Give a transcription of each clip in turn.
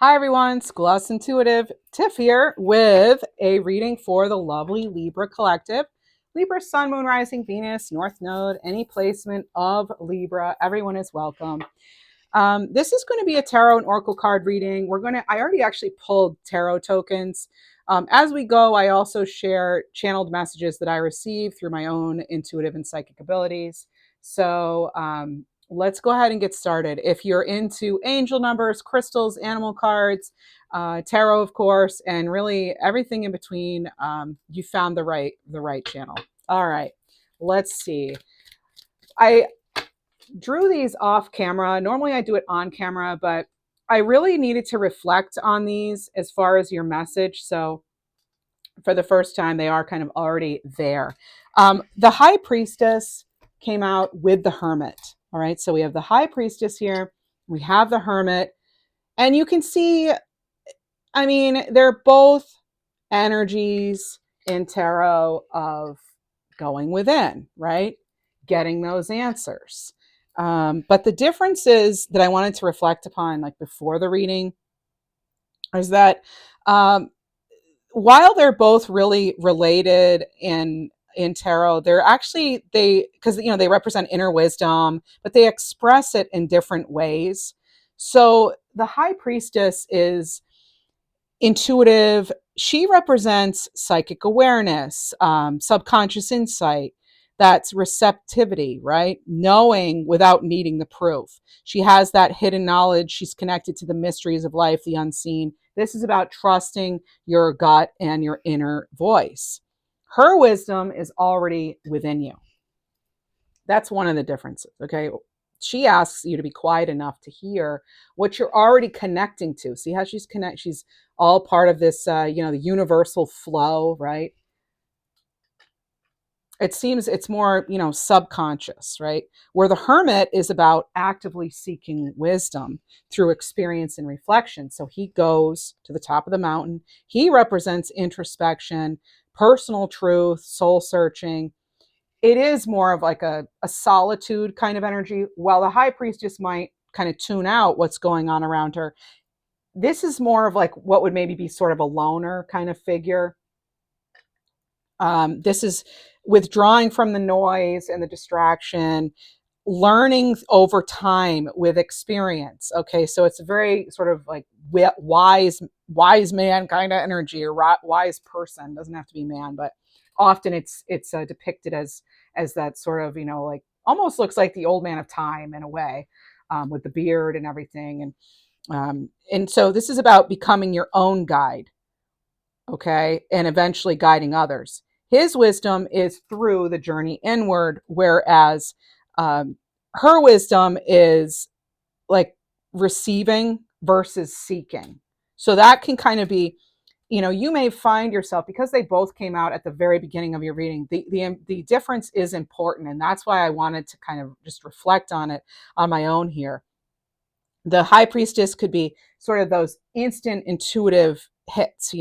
Hi everyone, Schoolhouse Intuitive Tiff here with a reading for the lovely Libra collective. Libra, Sun, Moon, Rising, Venus, North Node, any placement of Libra, everyone is welcome. This is going to be a tarot and oracle card reading. I already actually pulled tarot tokens. As we go, I also share channeled messages that I receive through my own intuitive and psychic abilities. So let's go ahead and get started. If you're into angel numbers, crystals, animal cards, tarot, of course, and really everything in between, you found the right channel. All right, let's see. I drew these off camera. Normally I do it on camera, but I really needed to reflect on these as far as your message. So for the first time, they are kind of already there. The High Priestess came out with the Hermit. All right, so we have the High Priestess here. We have the Hermit. And you can see, I mean, they're both energies in tarot of going within, right? Getting those answers. But the differences that I wanted to reflect upon, like before the reading, is that while they're both really related in tarot, they're actually because they represent inner wisdom, but they express it in different ways. So the High Priestess is intuitive. She represents psychic awareness, subconscious insight. That's receptivity, right? Knowing without needing the proof. She has that hidden knowledge. She's connected to the mysteries of life, the unseen. This is about trusting your gut and your inner voice. Her wisdom is already within you. That's one of the differences, okay? She asks you to be quiet enough to hear what you're already connecting to. See how she's all part of this, the universal flow, right? It seems it's more, subconscious, right? Where the Hermit is about actively seeking wisdom through experience and reflection. So he goes to the top of the mountain. He represents introspection, personal truth, soul searching. It is more of like a solitude kind of energy, while the High Priestess might kind of tune out what's going on around her. This is more of like what would maybe be sort of a loner kind of figure. This is withdrawing from the noise and the distraction, learning over time with experience. Okay, so it's a very sort of like wise man kind of energy, or wise person. Doesn't have to be man, but often it's depicted as that sort of, like almost looks like the old man of time in a way, with the beard and everything. And so this is about becoming your own guide, okay, and eventually guiding others. His wisdom is through the journey inward, whereas um, her wisdom is like receiving versus seeking. So that can kind of be, you may find yourself, because they both came out at the very beginning of your reading, the difference is important, and that's why I wanted to kind of just reflect on it on my own here. The High Priestess could be sort of those instant intuitive hits,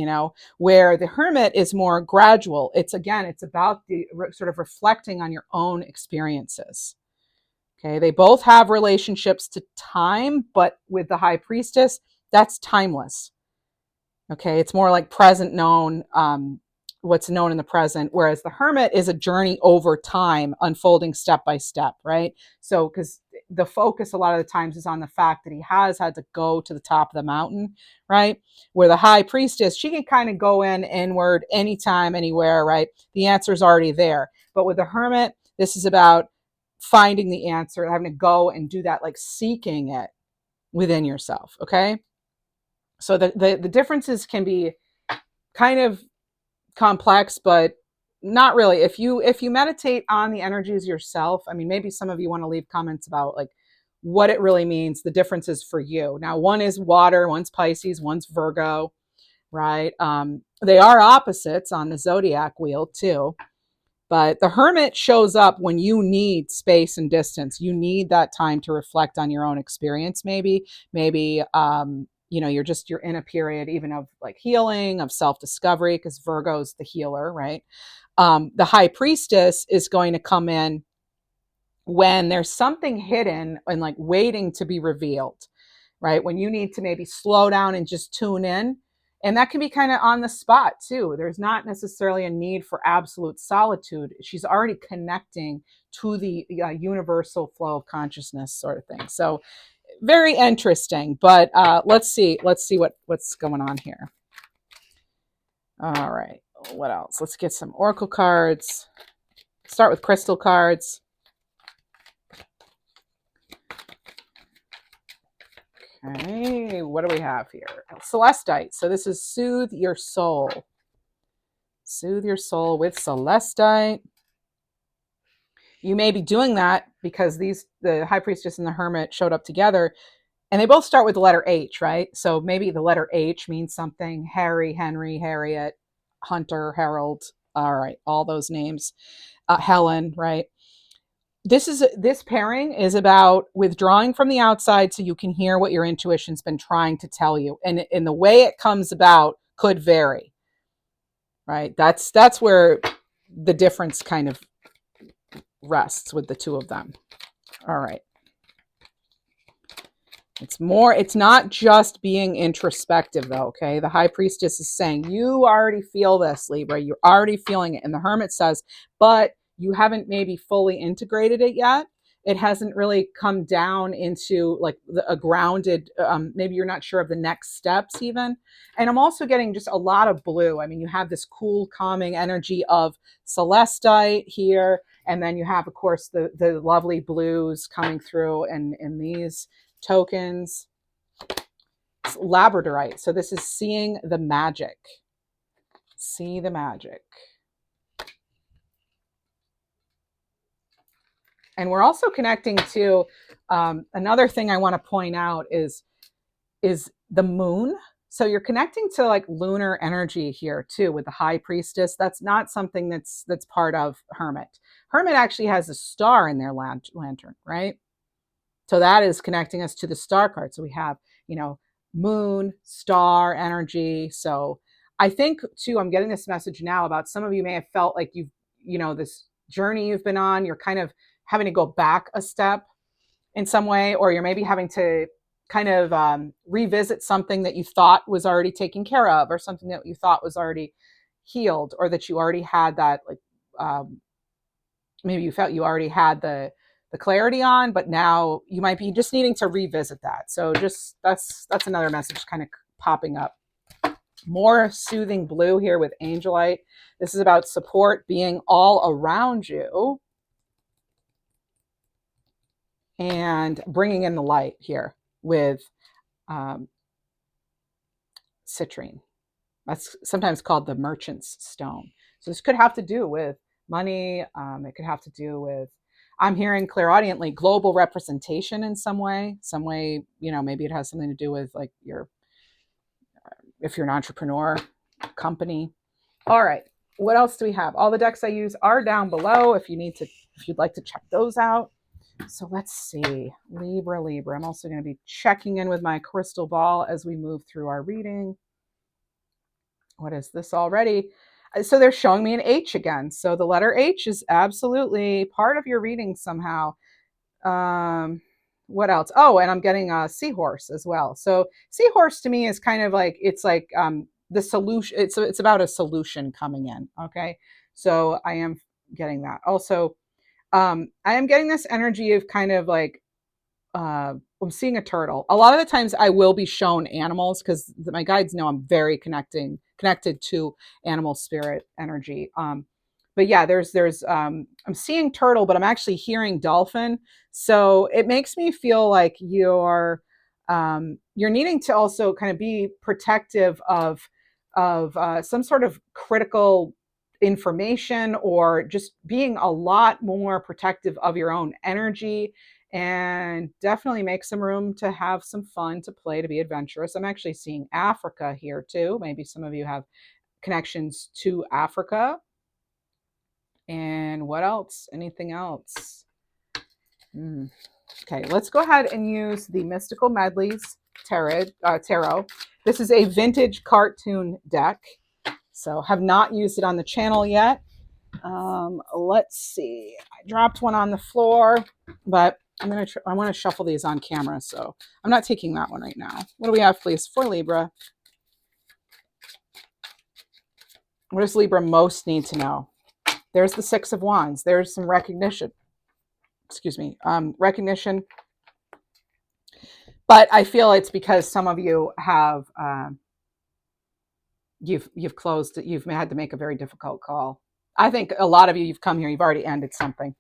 where the Hermit is more gradual. It's about the sort of reflecting on your own experiences. Okay, they both have relationships to time, but with the High Priestess, that's timeless. Okay, it's more like present known, what's known in the present, whereas the Hermit is a journey over time, unfolding step by step, right? So, because the focus a lot of the times is on the fact that he has had to go to the top of the mountain, right? Where the High Priestess, she can kind of go inward anytime, anywhere, right? The answer is already there. But with the Hermit, this is about finding the answer, having to go and do that, like seeking it within yourself, okay? So the differences can be kind of complex, but not really. If you meditate on the energies yourself, I mean, maybe some of you want to leave comments about like what it really means, the differences for you. Now, one is water, one's Pisces, one's Virgo, right? They are opposites on the zodiac wheel too. But the Hermit shows up when you need space and distance. You need that time to reflect on your own experience, maybe, you're in a period even of like healing, of self-discovery, because Virgo's the healer, right? The High Priestess is going to come in when there's something hidden and like waiting to be revealed. right? When you need to maybe slow down and just tune in. And that can be kind of on the spot too. There's not necessarily a need for absolute solitude. She's already connecting to the universal flow of consciousness sort of thing. So very interesting, but let's see what's going on here. All right, what else? Let's get some oracle cards. Start with crystal cards. Okay, what do we have here? Celestite. So this is soothe your soul. Soothe your soul with celestite. You may be doing that because the High Priestess and the Hermit showed up together, and they both start with the letter H, right? So maybe the letter H means something. Harry, Henry, Harriet, Hunter, Harold. All right, all those names. Helen, right? This pairing is about withdrawing from the outside so you can hear what your intuition's been trying to tell you, and in the way it comes about could vary, right? That's where the difference kind of rests with the two of them. All right. It's not just being introspective though, okay? The High Priestess is saying, you already feel this, Libra. You're already feeling it. And the Hermit says, but you haven't maybe fully integrated it yet. It hasn't really come down into like a grounded, maybe you're not sure of the next steps even. And I'm also getting just a lot of blue. I mean, you have this cool, calming energy of celestite here. And then you have, of course, the lovely blues coming through in these tokens. It's labradorite. So this is seeing the magic. See the magic. And we're also connecting to another thing I want to point out is the moon. So you're connecting to like lunar energy here too with the High Priestess. That's not something that's part of Hermit. Hermit actually has a star in their lantern, right? So that is connecting us to the star card. So we have, moon, star energy. So I think too, I'm getting this message now about some of you may have felt like this journey you've been on, you're kind of having to go back a step in some way, or you're maybe having to kind of revisit something that you thought was already taken care of, or something that you thought was already healed, or that you already had that, like maybe you felt you already had the clarity on, but now you might be just needing to revisit that. So just that's another message kind of popping up. More soothing blue here with angelite. This is about support being all around you and bringing in the light here with citrine. That's sometimes called the merchant's stone. So this could have to do with money. It could have to do with, I'm hearing clairaudiently, global representation in some way, maybe it has something to do with like if you're an entrepreneur, company. All right. What else do we have? All the decks I use are down below if you'd like to check those out. So let's see. Libra. I'm also going to be checking in with my crystal ball as we move through our reading. What is this already? So they're showing me an H again. So the letter H is absolutely part of your reading somehow. What else? Oh, and I'm getting a seahorse as well. So seahorse to me is kind of like, it's like the solution. It's about a solution coming in. Okay. So I am getting that. Also, I am getting this energy of kind of like, I'm seeing a turtle. A lot of the times I will be shown animals because my guides know I'm very connected to animal spirit energy. But yeah, there's I'm seeing turtle, but I'm actually hearing dolphin. So it makes me feel like you're needing to also kind of be protective of some sort of critical information, or just being a lot more protective of your own energy, and definitely make some room to have some fun, to play, to be adventurous. I'm actually seeing Africa here too. Maybe some of you have connections to Africa. And what else? Anything else? Okay, let's go ahead and use the Mystical Medleys Tarot. This is a vintage cartoon deck. So have not used it on the channel yet. Let's see. I dropped one on the floor, but I want to shuffle these on camera, so I'm not taking that one right now. What do we have, please, for Libra? What does Libra most need to know? There's the Six of Wands. There's some recognition. Excuse me, recognition. But I feel it's because some of you have you've closed. You've had to make a very difficult call. I think a lot of you, you've come here. You've already ended something.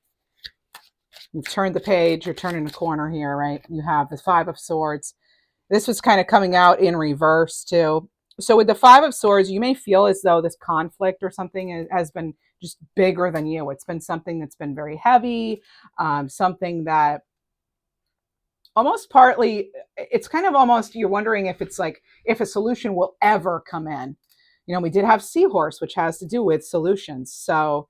You've turned the page. You're turning the corner here, right? You have the Five of Swords. This was kind of coming out in reverse too. So with the Five of Swords, you may feel as though this conflict or something has been just bigger than you. It's been something that's been very heavy, something that almost partly, it's kind of almost, you're wondering if it's like, if a solution will ever come in. You know, we did have Seahorse, which has to do with solutions. So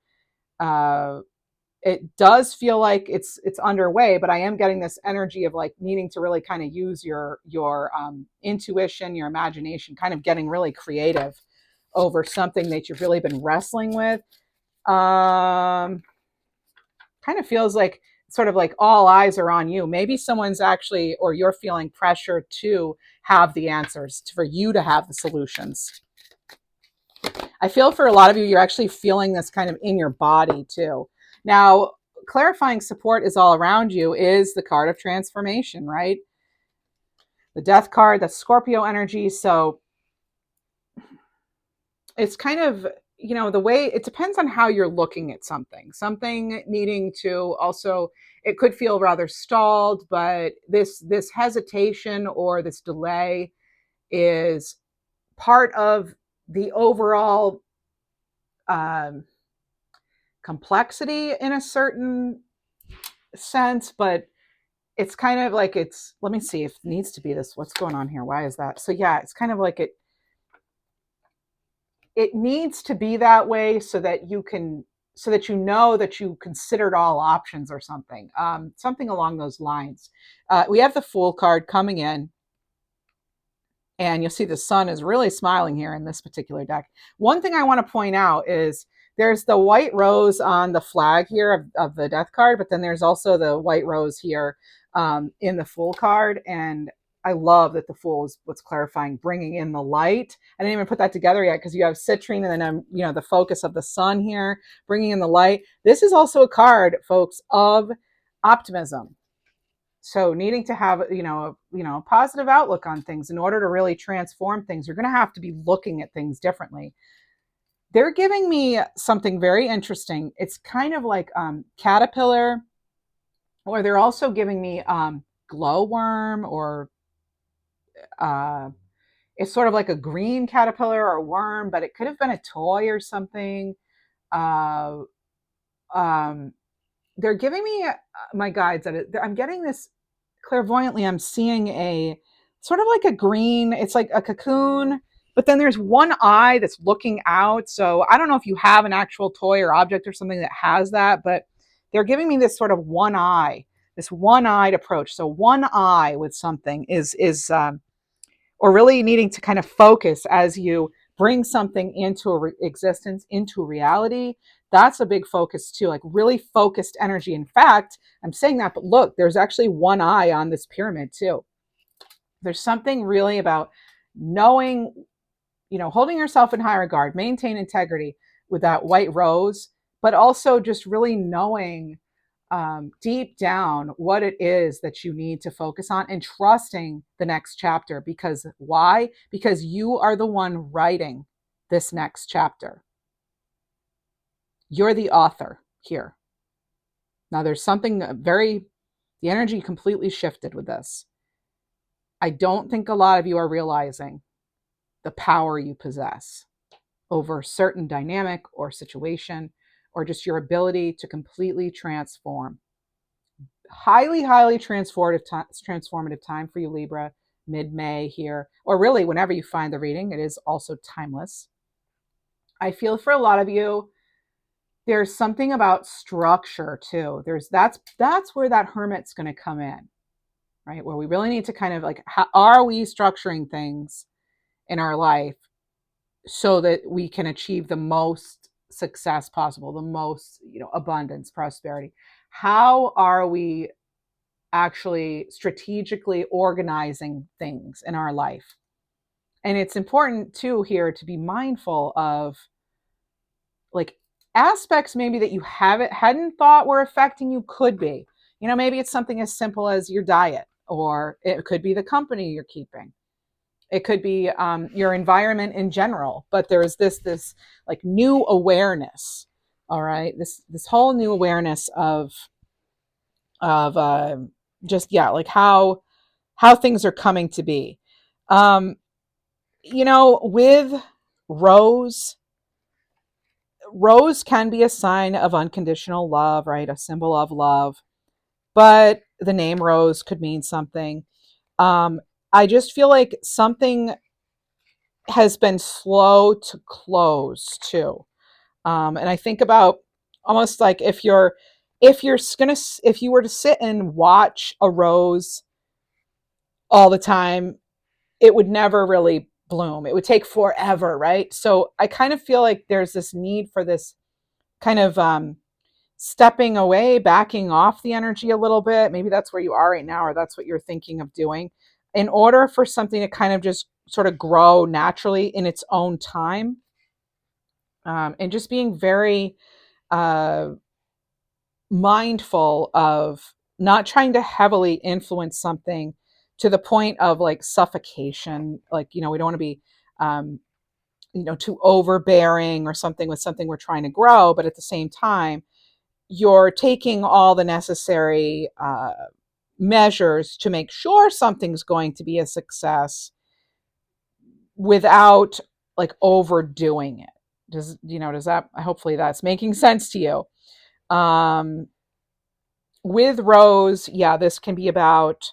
it does feel like it's underway, but I am getting this energy of like needing to really kind of use your intuition, your imagination, kind of getting really creative over something that you've really been wrestling with. Kind of feels like sort of like all eyes are on you. Maybe someone's actually, or you're feeling pressure to have the answers, for you to have the solutions. I feel for a lot of you, you're actually feeling this kind of in your body too. Now, clarifying support is all around you is the card of transformation, right? The Death card, that's Scorpio energy. So it's kind of, you know, the way, it depends on how you're looking at something needing to also, it could feel rather stalled, but this hesitation or this delay is part of the overall complexity in a certain sense, but it's kind of like it's, let me see if it needs to be this, what's going on here, why is that? So yeah, it's kind of like it needs to be that way so that you can, so that you know that you considered all options or something, something along those lines. We have the Fool card coming in, and you'll see the sun is really smiling here in this particular deck. One thing I want to point out is there's the white rose on the flag here of the Death card, but then there's also the white rose here in the Fool card. And I love that the Fool is what's clarifying, bringing in the light. I didn't even put that together yet because you have citrine and then you know, the focus of the sun here, bringing in the light. This is also a card, folks, of optimism. So needing to have, a positive outlook on things in order to really transform things, you're going to have to be looking at things differently. They're giving me something very interesting. It's kind of like caterpillar, or they're also giving me glowworm, or it's sort of like a green caterpillar or worm, but it could have been a toy or something. Uh, um, they're giving me my guides that I'm getting this clairvoyantly. I'm seeing a sort of like a green, it's like a cocoon, but then there's one eye that's looking out. So I don't know if you have an actual toy or object or something that has that, but they're giving me this sort of one eye, this one-eyed approach. So one eye with something is or really needing to kind of focus as you bring something into existence, into reality. That's a big focus too, like really focused energy. In fact, I'm saying that, but look, there's actually one eye on this pyramid too. There's something really about knowing, holding yourself in high regard, maintain integrity with that white rose, but also just really knowing deep down what it is that you need to focus on and trusting the next chapter. Because why? Because you are the one writing this next chapter. You're the author here. Now there's something the energy completely shifted with this. I don't think a lot of you are realizing the power you possess over a certain dynamic or situation, or just your ability to completely transform. Highly, highly transformative time for you, Libra, mid-May here, or really whenever you find the reading. It is also timeless. I feel for a lot of you, there's something about structure too. That's where that Hermit's going to come in, right? Where we really need to kind of like, how are we structuring things in our life so that we can achieve the most success possible, the most, abundance, prosperity? How are we actually strategically organizing things in our life. And it's important too here to be mindful of like aspects maybe that you hadn't thought were affecting you. Could be, maybe it's something as simple as your diet, or it could be the company you're keeping. It could be your environment in general. But there's this like new awareness. All right, this whole new awareness of just, yeah, like how things are coming to be. um with rose, rose can be a sign of unconditional love, right? A symbol of love. But the name rose could mean something. I just feel like something has been slow to close too. And I think about almost like if you were to sit and watch a rose all the time, it would never really bloom. It would take forever, right? So I kind of feel like there's this need for this kind of stepping away, backing off the energy a little bit. Maybe that's where you are right now, or that's what you're thinking of doing, in order for something to kind of just sort of grow naturally in its own time. And just being very uh, mindful of not trying to heavily influence something to the point of like suffocation. Like, we don't want to be um, too overbearing or something with something we're trying to grow, but at the same time you're taking all the necessary measures to make sure something's going to be a success without like overdoing it. Does that, hopefully that's making sense to you. With rose, yeah, this can be about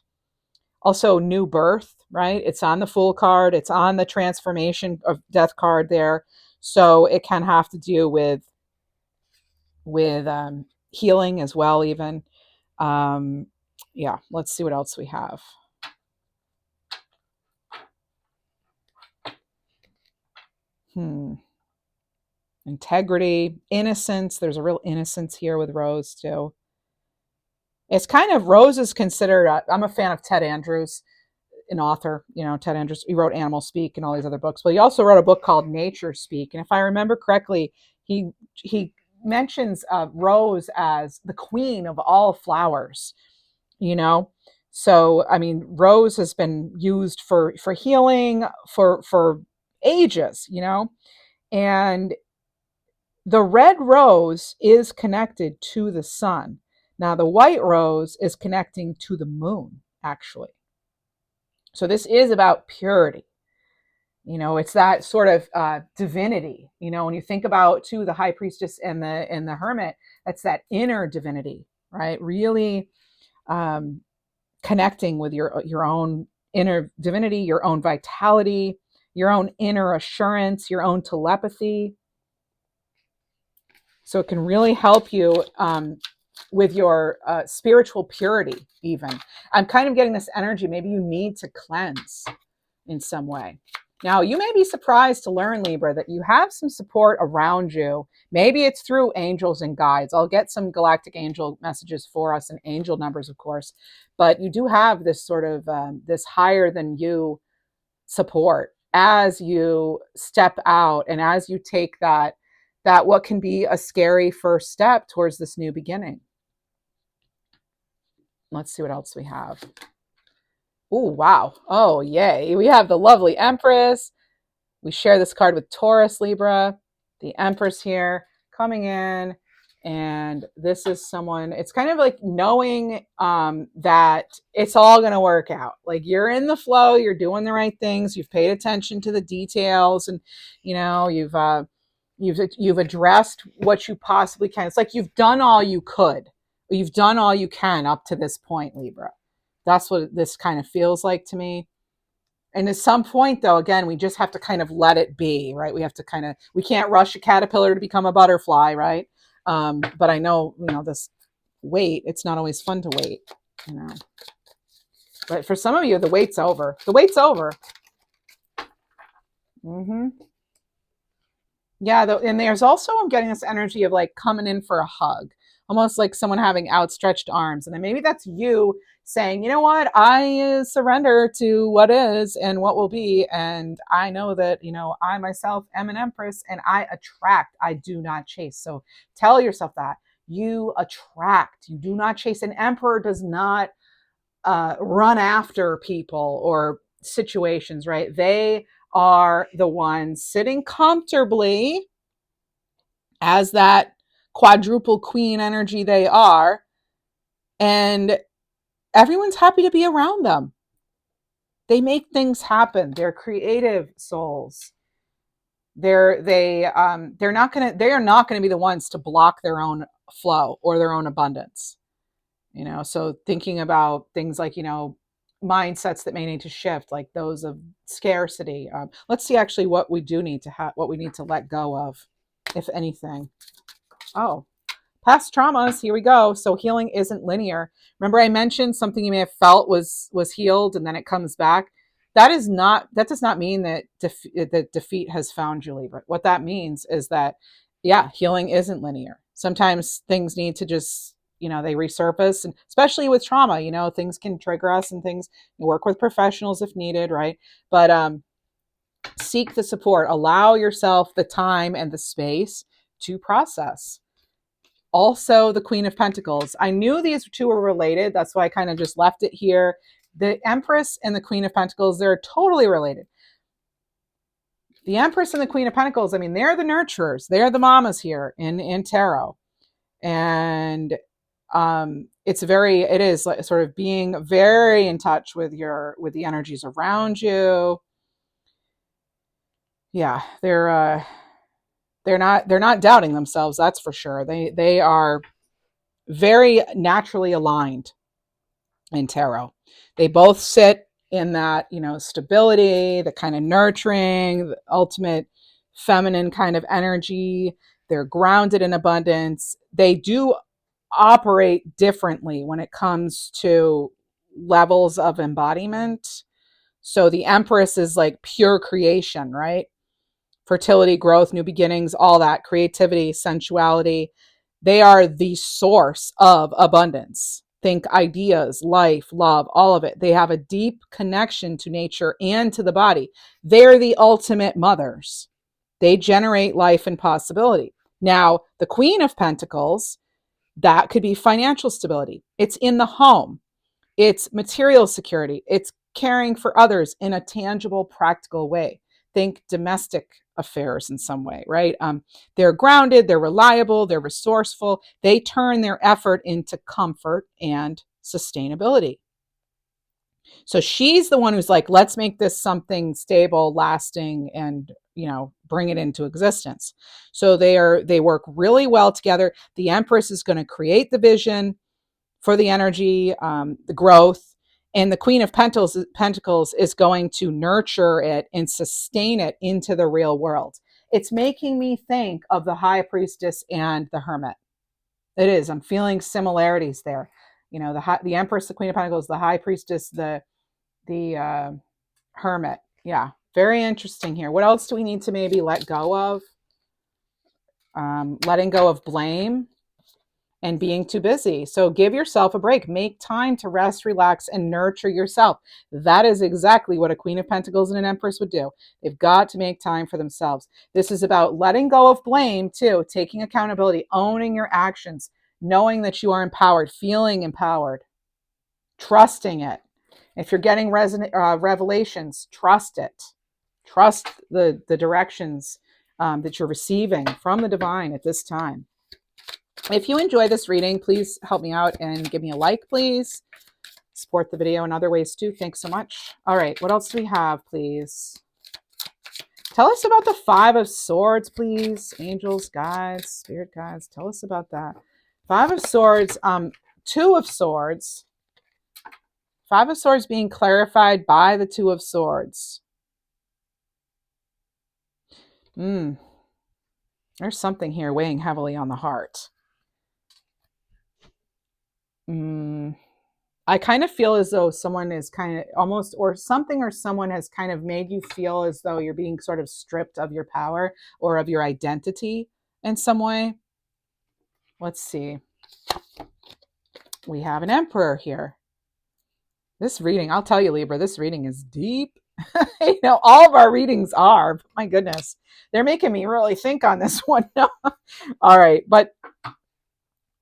also new birth, right? It's on the Fool card, it's on the transformation of death card there. So it can have to do with healing as well, even. um yeah, let's see what else we have. Integrity, innocence. There's a real innocence here with rose too. It's kind of, rose is considered, I'm a fan of Ted Andrews, an author. Ted Andrews, he wrote Animal Speak and all these other books, but he also wrote a book called Nature Speak. And if I remember correctly, he mentions rose as the queen of all flowers. you know so I mean, rose has been used for healing for ages. And the red rose is connected to the sun. Now the white rose is connecting to the moon, actually. So this is about purity. It's that sort of divinity. When you think about too the high priestess and the hermit, that's that inner divinity, right? Really connecting with your own inner divinity, your own vitality, your own inner assurance, your own telepathy. So it can really help you with your spiritual purity, even. I'm kind of getting this energy. Maybe you need to cleanse in some way. Now, you may be surprised to learn, Libra, that you have some support around you. Maybe it's through angels and guides. I'll get some galactic angel messages for us and angel numbers, of course. But you do have this sort of this higher than you support as you step out and as you take that what can be a scary first step towards this new beginning. Let's see what else we have. Oh, wow. Oh, yay. We have the lovely Empress. We share this card with Taurus, Libra, the Empress here coming in. And this is someone, it's kind of like knowing that it's all going to work out. Like you're in the flow, you're doing the right things, you've paid attention to the details, and you've addressed what you possibly can. It's like you've done all you could. You've done all you can up to this point, Libra. That's what this kind of feels like to me. And at some point, though, again, we just have to kind of let it be, right? We have to we can't rush a caterpillar to become a butterfly, right? But I know, this wait, it's not always fun to wait. But for some of you, the wait's over. The wait's over. Yeah, and there's also, I'm getting this energy of like coming in for a hug, almost like someone having outstretched arms. And then maybe that's you saying, you know what, I surrender to what is and what will be. And I know that, I myself am an empress and I attract, I do not chase. So tell yourself that you attract, you do not chase. An emperor does not run after people or situations, right? They are the ones sitting comfortably as that quadruple queen energy they are, and everyone's happy to be around them. They make things happen. They're creative souls. They are not gonna be the ones to block their own flow or their own abundance. So thinking about things like, mindsets that may need to shift, like those of scarcity. Let's see actually what we do need to have, what we need to let go of, if anything. Oh, past traumas, here we go. So healing isn't linear. Remember I mentioned something you may have felt was healed and then it comes back. That does not mean that that defeat has found you, Libra. What that means is that, yeah, healing isn't linear. Sometimes things need to just, they resurface, and especially with trauma, things can trigger us, and things, you work with professionals if needed, right? But seek the support, allow yourself the time and the space to process. Also, the Queen of Pentacles. I knew these two were related. That's why I kind of just left it here. The Empress and the Queen of Pentacles, they're totally related. The Empress and the Queen of Pentacles, I mean, they're the nurturers. They're the mamas here in tarot. And it is like sort of being very in touch with the energies around you. Yeah, they're not doubting themselves, that's for sure. They are very naturally aligned in tarot. They both sit in that, stability, the kind of nurturing, the ultimate feminine kind of energy. They're grounded in abundance. They do operate differently when it comes to levels of embodiment. So the Empress is like pure creation, right? Fertility, growth, new beginnings, all that, creativity, sensuality. They are the source of abundance. Think ideas, life, love, all of it. They have a deep connection to nature and to the body. They're the ultimate mothers. They generate life and possibility. Now, the Queen of Pentacles, that could be financial stability. It's in the home. It's material security. It's caring for others in a tangible, practical way. Think domestic affairs in some way, right? They're grounded, they're reliable, they're resourceful. They turn their effort into comfort and sustainability. So she's the one who's like, let's make this something stable, lasting, and bring it into existence. So they work really well together. The Empress is going to create the vision for the energy, the growth, and the Queen of Pentacles is going to nurture it and sustain it into the real world. It's making me think of the High Priestess and the Hermit. It is. I'm feeling similarities there. The Empress, the Queen of Pentacles, the High Priestess, the Hermit. Yeah, very interesting here. What else do we need to maybe let go of? Letting go of blame and being too busy. So give yourself a break. Make time to rest, relax, and nurture yourself. That is exactly what a Queen of Pentacles and an Empress would do. They've got to make time for themselves. This is about letting go of blame too, taking accountability, owning your actions, knowing that you are empowered, feeling empowered, trusting it. If you're getting revelations, trust it. Trust the directions that you're receiving from the divine at this time. If you enjoy this reading, please help me out and give me a like, please. Support the video in other ways too. Thanks so much. All right, what else do we have, please? Tell us about the Five of Swords, please. Angels, guides, spirit guides. Tell us about that. Five of Swords, Two of Swords. Five of Swords being clarified by the Two of Swords. There's something here weighing heavily on the heart. I kind of feel as though someone is kind of almost, or something, or someone has kind of made you feel as though you're being sort of stripped of your power or of your identity in some way. Let's see. We have an Emperor here. This reading, I'll tell you, Libra, this reading is deep. You know, all of our readings are. My goodness. They're making me really think on this one. All right. But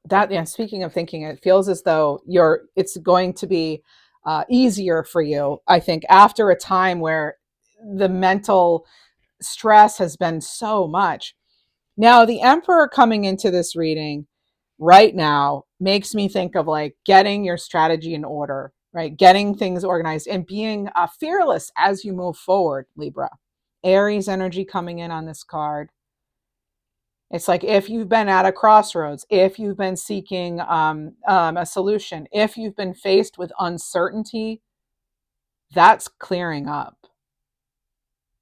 that, yeah, speaking of thinking, it feels as though it's going to be easier for you, I think, after a time where the mental stress has been so much. Now, the Emperor coming into this reading right now makes me think of like getting your strategy in order, right? Getting things organized and being fearless as you move forward, Libra. Aries energy coming in on this card. It's like if you've been at a crossroads, if you've been seeking a solution, if you've been faced with uncertainty, that's clearing up.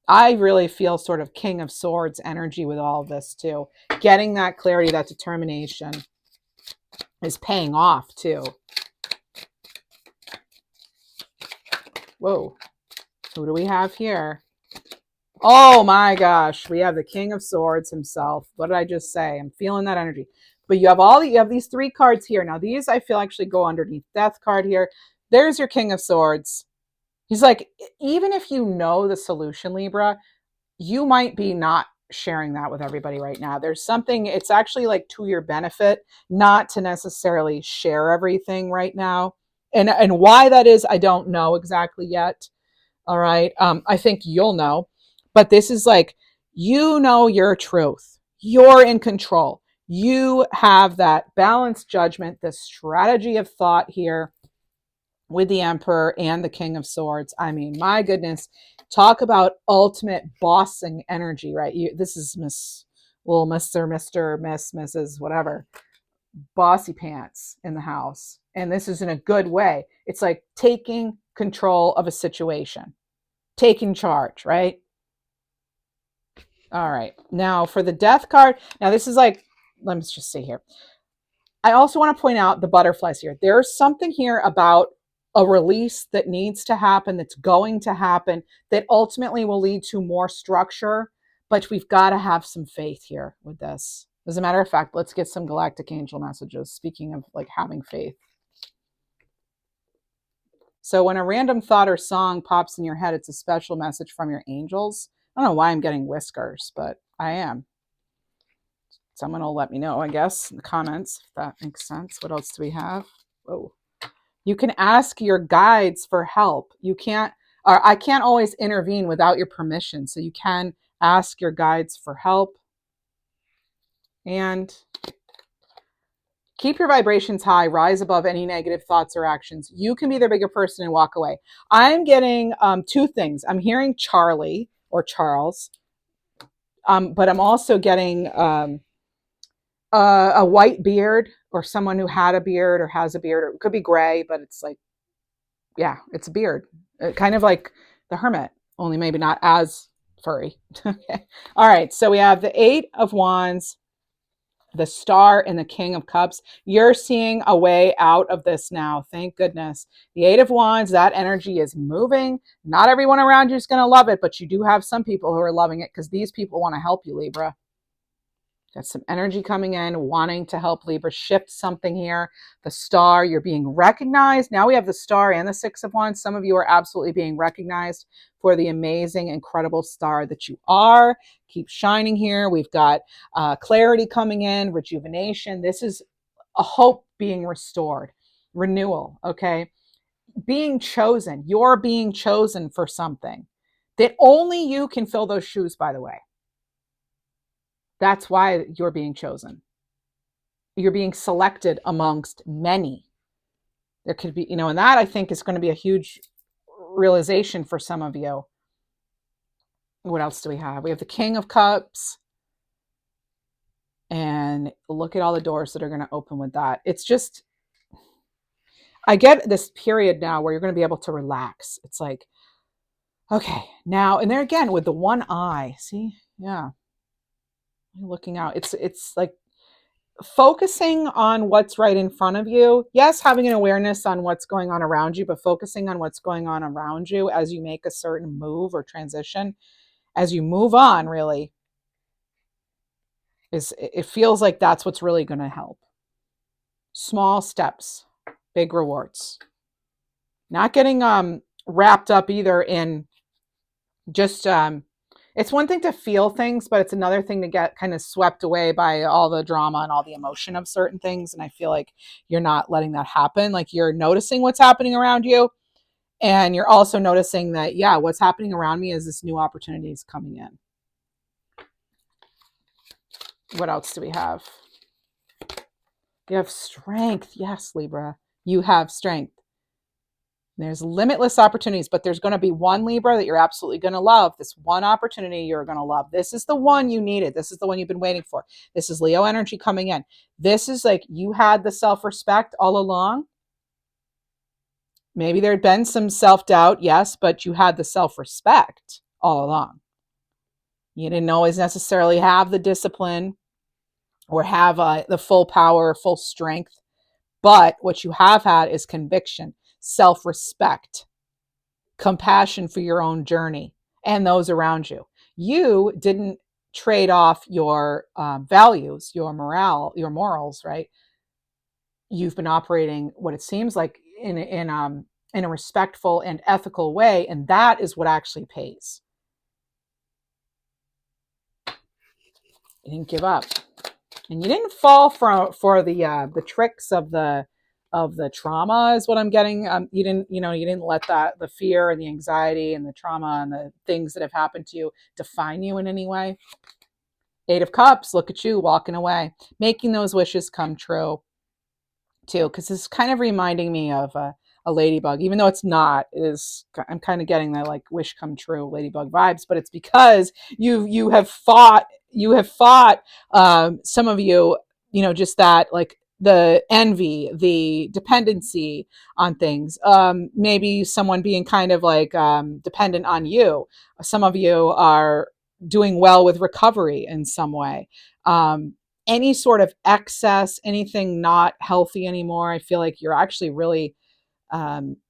I really feel sort of King of Swords energy with all of this too. Getting that clarity, that determination is paying off too. Whoa. Who do we have here? Oh my gosh. We have the King of Swords himself. What did I just say? I'm feeling that energy. But you have these three cards here. Now these I feel actually go underneath Death card here. There's your King of Swords. He's like, even if you know the solution, Libra, you might be not sharing that with everybody right now. There's something, it's actually like to your benefit not to necessarily share everything right now. And why that is, I don't know exactly yet. All right. I think you'll know. But this is like, you know your truth. You're in control. You have that balanced judgment, the strategy of thought here with the Emperor and the King of Swords. I mean, my goodness, talk about ultimate bossing energy, right? This is Mr., Miss, Mrs., whatever, bossy pants in the house. And this is in a good way. It's like taking control of a situation, taking charge, right? All right. Now for the Death card, now this is like, let me just see here. I also want to point out the butterflies here. There's something here about a release that needs to happen, that's going to happen, that ultimately will lead to more structure. But we've got to have some faith here with this. As a matter of fact, let's get some galactic angel messages. Speaking of like having faith. So when a random thought or song pops in your head, it's a special message from your angels. I don't know why I'm getting whiskers, but I am. Someone will let me know, I guess, in the comments, if that makes sense. What else do we have? Whoa. You can ask your guides for help. I can't always intervene without your permission. So you can ask your guides for help. And keep your vibrations high, rise above any negative thoughts or actions. You can be the bigger person and walk away. I'm getting two things. I'm hearing Charlie or Charles, but I'm also getting a white beard, or someone who had a beard or has a beard, or it could be gray, but it's like, yeah, it's a beard. Kind of like the hermit, only maybe not as furry. Okay. All right. So we have the Eight of Wands, the Star, and the King of Cups. You're seeing a way out of this now. Thank goodness. The Eight of Wands, that energy is moving. Not everyone around you is going to love it, but you do have some people who are loving it because these people want to help you, Libra. Got some energy coming in, wanting to help Libra shift something here. The Star, you're being recognized. Now we have the Star and the Six of Wands. Some of you are absolutely being recognized for the amazing, incredible star that you are. Keep shining here. We've got clarity coming in, rejuvenation. This is a hope being restored, renewal, okay? Being chosen. You're being chosen for something that only you can fill those shoes, by the way. That's why you're being chosen. You're being selected amongst many. There could be, and that I think is going to be a huge realization for some of you. What else do we have? We have the King of Cups. And look at all the doors that are going to open with that. It's just, I get this period now where you're going to be able to relax. It's like, okay, now, and there again with the one eye, see? Yeah. Looking out. It's like, focusing on what's right in front of you. Yes, having an awareness on what's going on around you, but focusing on what's going on around you as you make a certain move or transition, as you move on, really, it feels like that's what's really going to help. Small steps, big rewards. Not getting wrapped up either in just it's one thing to feel things, but it's another thing to get kind of swept away by all the drama and all the emotion of certain things. And I feel like you're not letting that happen. Like, you're noticing what's happening around you, and you're also noticing that, yeah, what's happening around me is this new opportunity is coming in. What else do we have? You have strength. Yes, Libra, you have strength. There's limitless opportunities, but there's going to be one, Libra, that you're absolutely going to love. This one opportunity you're going to love. This is the one you needed. This is the one you've been waiting for. This is Leo energy coming in. This is like, you had the self-respect all along. Maybe there had been some self-doubt, yes, but you had the self-respect all along. You didn't always necessarily have the discipline or have the full power, full strength. But what you have had is conviction, self-respect, compassion for your own journey and those around you. You didn't trade off your values, your morale, your morals, right? You've been operating what it seems like in a respectful and ethical way, and that is what actually pays. You didn't give up, and you didn't fall for the tricks of the trauma, is what I'm getting. You didn't let the fear and the anxiety and the trauma and the things that have happened to you define you in any way. 8 of Cups, look at you walking away, making those wishes come true too, because it's kind of reminding me of a ladybug, even though it's not. I'm kind of getting the like wish come true ladybug vibes, but it's because you have fought some of you, just that, like, the envy, the dependency on things, maybe someone being kind of like dependent on you. Some of you are doing well with recovery in some way. Any sort of excess, anything not healthy anymore, I feel like you're actually really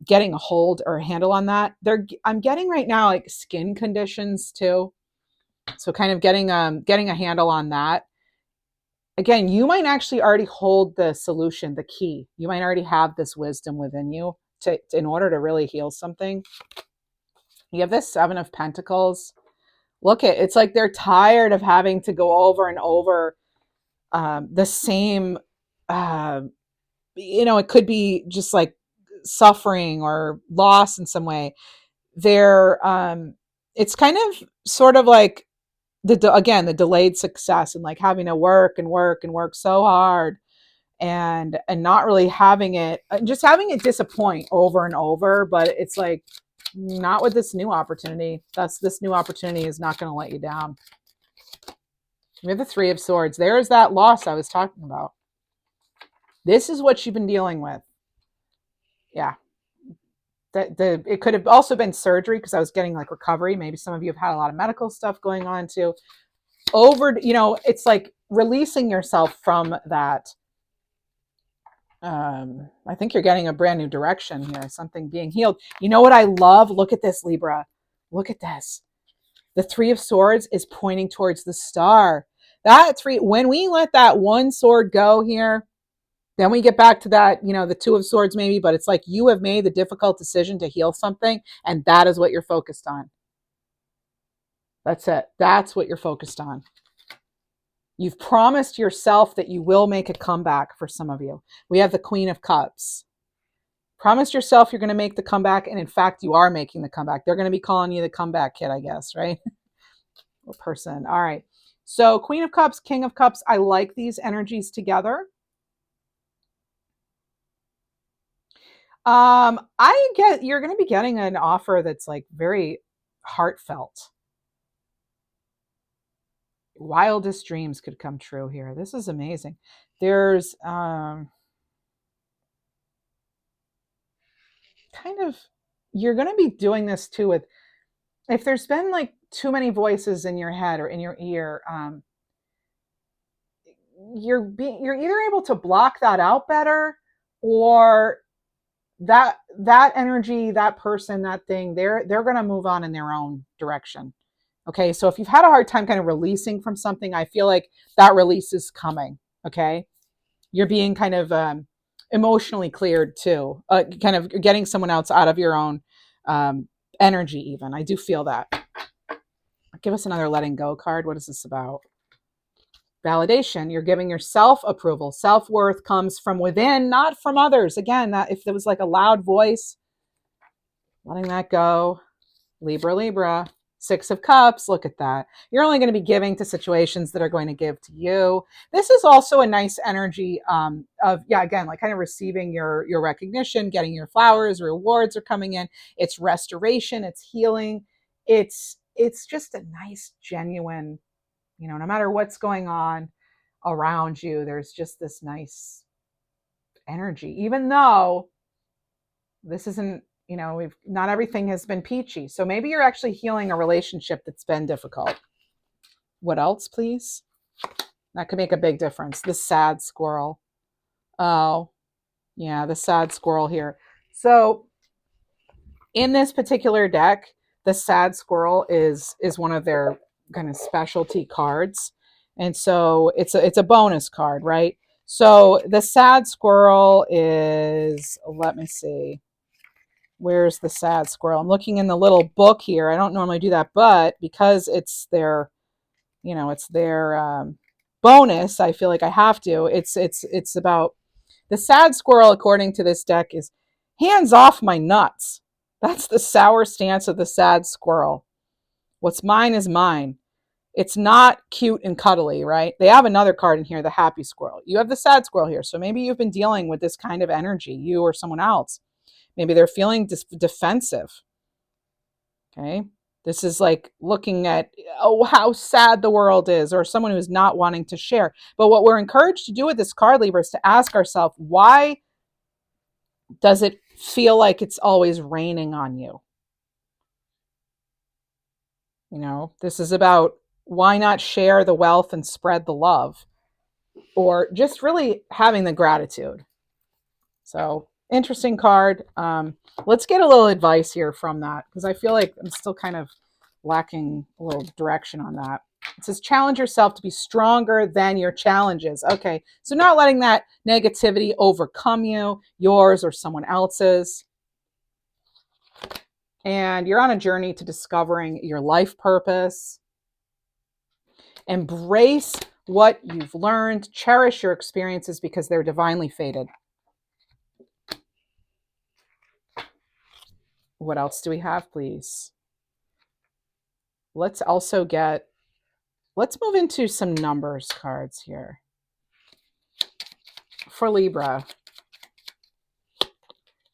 getting a hold or a handle on that. I'm getting right now like skin conditions too, so kind of getting a handle on that. Again, you might actually already hold the solution, the key. You might already have this wisdom within you in order to really heal something. You have this 7 of Pentacles. Look, it's like they're tired of having to go over and over the same. It could be just like suffering or loss in some way. It's kind of sort of like the delayed success, and like having to work and work and work so hard, and not really having it, just having it disappoint over and over. But it's like, not with this new opportunity. This new opportunity is not going to let you down. We have the 3 of Swords. There's that loss I was talking about. This is what you've been dealing with. Yeah. It could have also been surgery, because I was getting like recovery. Maybe some of you have had a lot of medical stuff going on too. It's like releasing yourself from that. I think you're getting a brand new direction here, something being healed. You know what I love? Look at this, Libra. Look at this. The 3 of Swords is pointing towards the star. When we let that one sword go here, then we get back to that, the 2 of Swords maybe, but it's like you have made the difficult decision to heal something, and that is what you're focused on. That's it. That's what you're focused on. You've promised yourself that you will make a comeback. For some of you, we have the Queen of Cups. Promised yourself you're going to make the comeback, and in fact, you are making the comeback. They're going to be calling you the comeback kid, I guess, right? Or person. All right. So Queen of Cups, King of Cups, I like these energies together. I get you're going to be getting an offer that's like very heartfelt. Wildest dreams could come true here. This is amazing. There's kind of, you're going to be doing this too with, if there's been like too many voices in your head or in your ear, you're either able to block that out better, or that energy, that person, that thing, they're going to move on in their own direction. Okay, so if you've had a hard time kind of releasing from something, I feel like that release is coming. Okay, you're being kind of emotionally cleared too, kind of getting someone else out of your own energy. Even I do feel that. Give us another letting go card. What is this about? Validation. You're giving yourself approval. Self-worth comes from within, not from others. Again, that if there was like a loud voice, letting that go. Libra, Libra. Six of Cups. Look at that. You're only going to be giving to situations that are going to give to you. This is also a nice energy of, yeah, again, like kind of receiving your recognition, getting your flowers, rewards are coming in. It's restoration. It's healing. It's just a nice, genuine, no matter what's going on around you, there's just this nice energy, even though this isn't, we've not everything has been peachy. So maybe you're actually healing a relationship that's been difficult. What else, please? That could make a big difference. The sad squirrel. Oh, yeah, the sad squirrel here. So in this particular deck, the sad squirrel is one of their kind of specialty cards. And so it's a bonus card, right? So the sad squirrel is, let me see. Where's the sad squirrel? I'm looking in the little book here. I don't normally do that, but because it's their, it's their bonus, I feel like I have to. It's about the sad squirrel, according to this deck, is hands off my nuts. That's the sour stance of the sad squirrel. What's mine is mine. It's not cute and cuddly, right? They have another card in here, the happy squirrel. You have the sad squirrel here. So maybe you've been dealing with this kind of energy, you or someone else. Maybe they're feeling defensive. Okay. This is like looking at, oh, how sad the world is, or someone who's not wanting to share. But what we're encouraged to do with this card, Libra, is to ask ourselves, why does it feel like it's always raining on you? This is about why not share the wealth and spread the love, or just really having the gratitude. So interesting card. Let's get a little advice here from that, because I feel like I'm still kind of lacking a little direction on that. It says, challenge yourself to be stronger than your challenges. Okay, so not letting that negativity overcome you, yours or someone else's. And you're on a journey to discovering your life purpose. Embrace what you've learned. Cherish your experiences because they're divinely fated. What else do we have, please? Let's move into some numbers cards here. For Libra.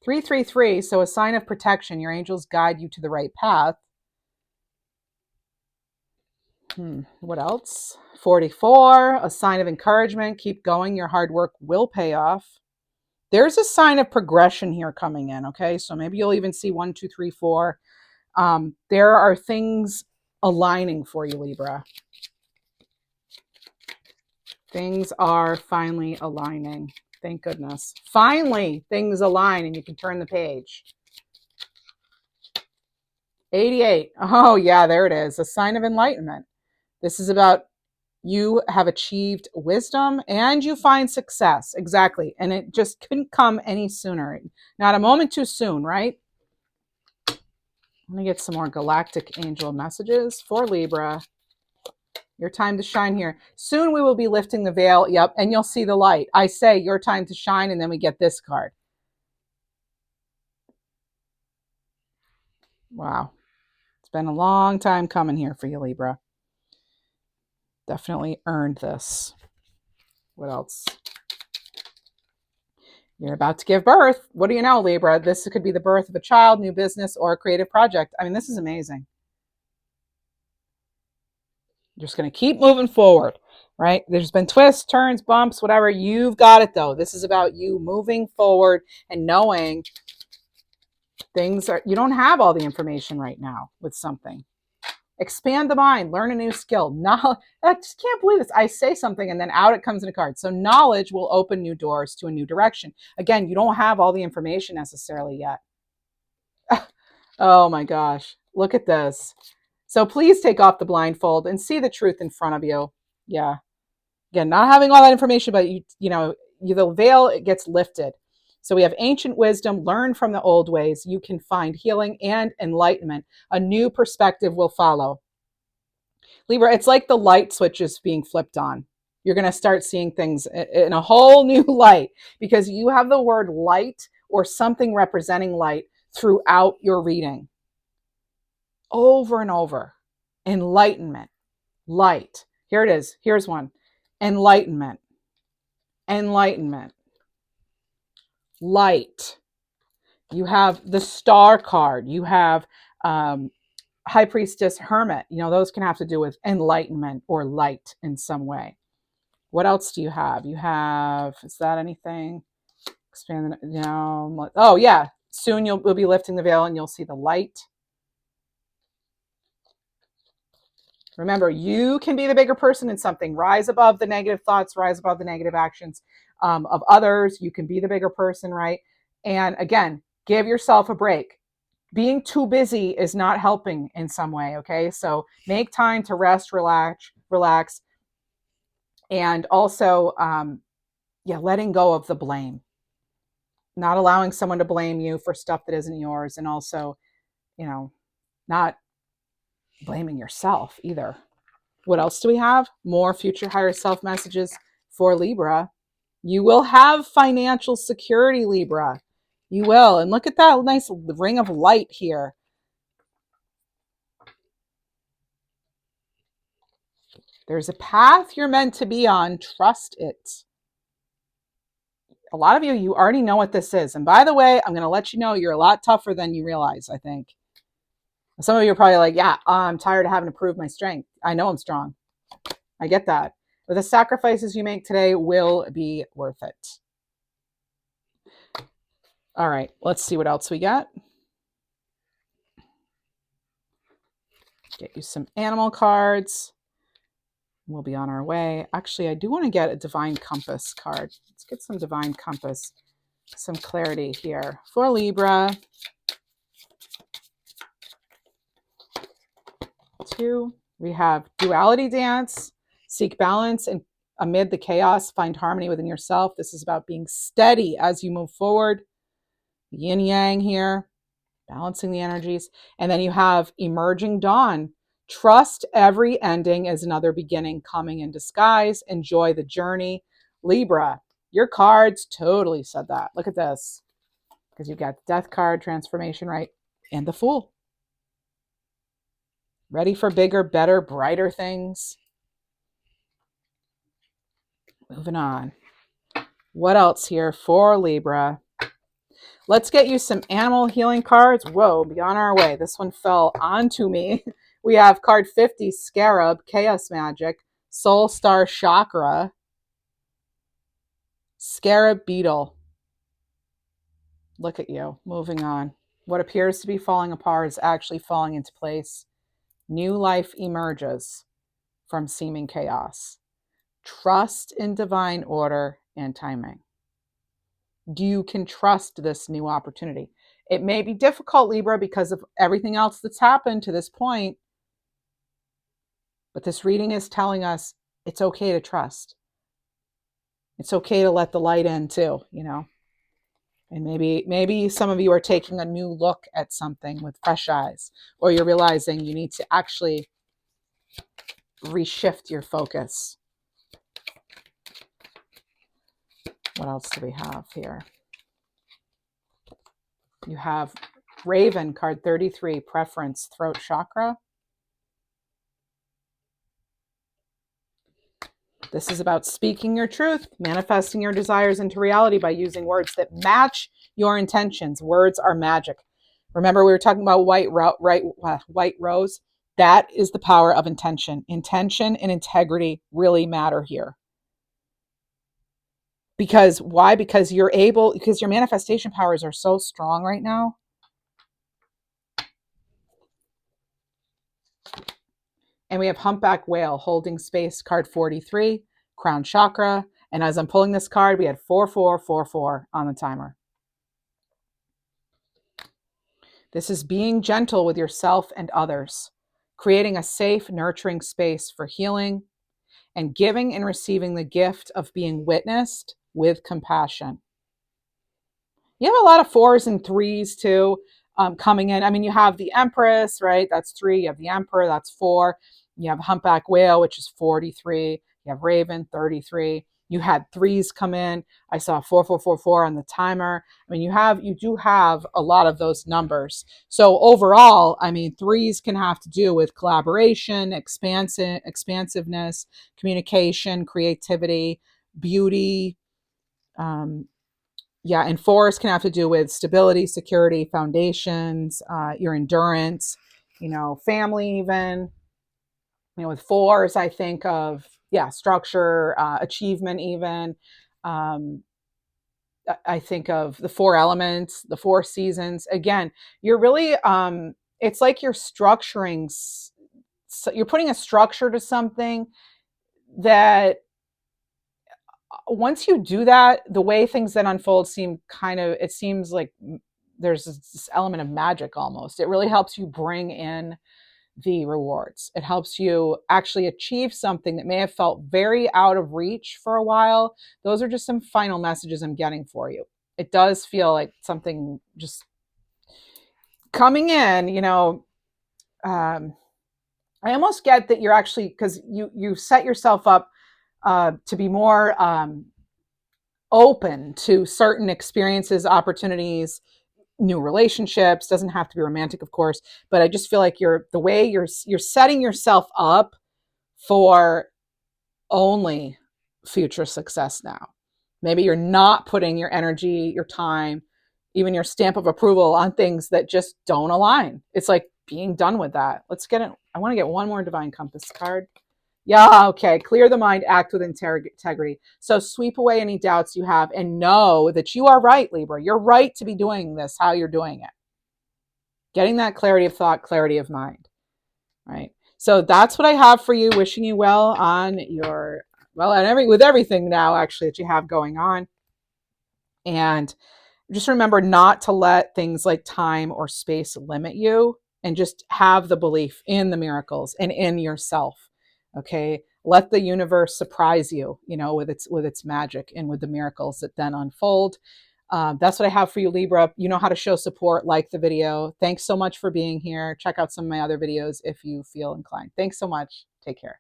333, so a sign of protection. Your angels guide you to the right path. What else? 44, a sign of encouragement. Keep going. Your hard work will pay off. There's a sign of progression here coming in, okay? So maybe you'll even see 1, 2, 3, 4. There are things aligning for you, Libra. Things are finally aligning. Thank goodness. Finally, things align and you can turn the page. 88. Oh, yeah, there it is. A sign of enlightenment. This is about you have achieved wisdom and you find success. Exactly. And it just couldn't come any sooner. Not a moment too soon, right? Let me get some more galactic angel messages for Libra. Your time to shine here. Soon we will be lifting the veil. Yep. And you'll see the light. I say your time to shine. And then we get this card. Wow. It's been a long time coming here for you, Libra. Definitely earned this. What else? You're about to give birth. What do you know, Libra? This could be the birth of a child, new business, or a creative project. I mean, this is amazing. You're just going to keep moving forward, right? There's been twists, turns, bumps, whatever. You've got it, though. This is about you moving forward and knowing things are, you don't have all the information right now with something. Expand the mind, learn a new skill. I just can't believe this. I say something and then out it comes in a card. So knowledge will open new doors to a new direction. Again, you don't have all the information necessarily yet. Oh my gosh. Look at this. So please take off the blindfold and see the truth in front of you. Yeah. Again, not having all that information, but the veil, it gets lifted. So we have ancient wisdom, learn from the old ways. You can find healing and enlightenment. A new perspective will follow. Libra, it's like the light switch is being flipped on. You're going to start seeing things in a whole new light because you have the word light or something representing light throughout your reading. Over and over. Enlightenment, light. Here it is. Here's one. Enlightenment, enlightenment, light. You have the star card. You have High Priestess, Hermit. Those can have to do with enlightenment or light in some way. What else do you have? Is that anything? Expand, oh yeah. Soon we'll be lifting the veil and you'll see the light. Remember, you can be the bigger person in something. Rise above the negative thoughts, rise above the negative actions of others. You can be the bigger person, right? And again, give yourself a break. Being too busy is not helping in some way, okay? So make time to rest, relax. And also, letting go of the blame. Not allowing someone to blame you for stuff that isn't yours. And also, not blaming yourself either. What else do we have? More future higher self messages for Libra. You will have financial security, Libra. You will. And look at that nice ring of light here. There's a path you're meant to be on. Trust it. A lot of you already know what this is. And by the way, I'm going to let you know you're a lot tougher than you realize, I think. Some of you are probably like, yeah, I'm tired of having to prove my strength. I know I'm strong. I get that. But the sacrifices you make today will be worth it. All right, let's see what else we got. Get you some animal cards. We'll be on our way. Actually, I do want to get a Divine Compass card. Let's get some Divine Compass, some clarity here for Libra. 2, we have duality dance, seek balance, and amid the chaos, find harmony within yourself. This is about being steady as you move forward. Yin yang here, balancing the energies. And then you have emerging dawn. Trust every ending as another beginning coming in disguise. Enjoy the journey. Libra, your cards totally said that. Look at this. Because you've got the Death card, transformation, right? And the Fool. Ready for bigger, better, brighter things. Moving on. What else here for Libra? Let's get you some animal healing cards. Whoa, be on our way. This one fell onto me. We have card 50, Scarab, Chaos Magic, Soul Star Chakra, Scarab Beetle. Look at you, moving on. What appears to be falling apart is actually falling into place. New life emerges from seeming chaos. Trust in divine order and timing. You can trust this new opportunity. It may be difficult, Libra, because of everything else that's happened to this point. But this reading is telling us it's okay to trust. It's okay to let the light in too, And maybe some of you are taking a new look at something with fresh eyes, or you're realizing you need to actually reshift your focus. What else do we have here? You have Raven, card 33, Preference, Throat Chakra. This is about speaking your truth, manifesting your desires into reality by using words that match your intentions. Words are magic. Remember, we were talking about white rose? That is the power of intention. Intention and integrity really matter here. Because why? Because your manifestation powers are so strong right now. And we have humpback whale holding space, card 43, crown chakra. And as I'm pulling this card, we had 4444 on the timer. This is being gentle with yourself and others, creating a safe, nurturing space for healing, and giving and receiving the gift of being witnessed with compassion. You have a lot of 4s and 3s too coming in. I mean, you have the Empress, right? That's 3. You have the Emperor, that's 4. You have humpback whale, which is 43. You have Raven, 33. You had 3s come in. I saw 4444 on the timer. I mean, you do have a lot of those numbers. So overall, I mean, 3s can have to do with collaboration, expansiveness, communication, creativity, beauty. Yeah, and 4s can have to do with stability, security, foundations, your endurance, family even. With 4s, I think of, structure, achievement even. Um, I think of the 4 elements, the 4 seasons. Again, you're really, it's like you're structuring, you're putting a structure to something that once you do that, the way things then unfold it seems like there's this element of magic almost. It really helps you bring in the rewards. It helps you actually achieve something that may have felt very out of reach for a while. Those are just some final messages I'm getting for you. It does feel like something just coming in, I almost get that you're actually, because you set yourself up to be more open to certain experiences, opportunities, new relationships. Doesn't have to be romantic, of course, but I just feel like the way you're setting yourself up for only future success now. Maybe you're not putting your energy, your time, even your stamp of approval on things that just don't align. It's like being done with that. Let's get it. I want to get one more Divine Compass card. Yeah, okay. Clear the mind, act with integrity. So sweep away any doubts you have and know that you are right, Libra. You're right to be doing this, how you're doing it. Getting that clarity of thought, clarity of mind, right? So that's what I have for you. Wishing you well on your, with everything now actually that you have going on. And just remember not to let things like time or space limit you, and just have the belief in the miracles and in yourself. Okay. Let the universe surprise you, with its magic and with the miracles that then unfold. That's what I have for you, Libra. You know how to show support. Like the video. Thanks so much for being here. Check out some of my other videos if you feel inclined. Thanks so much. Take care.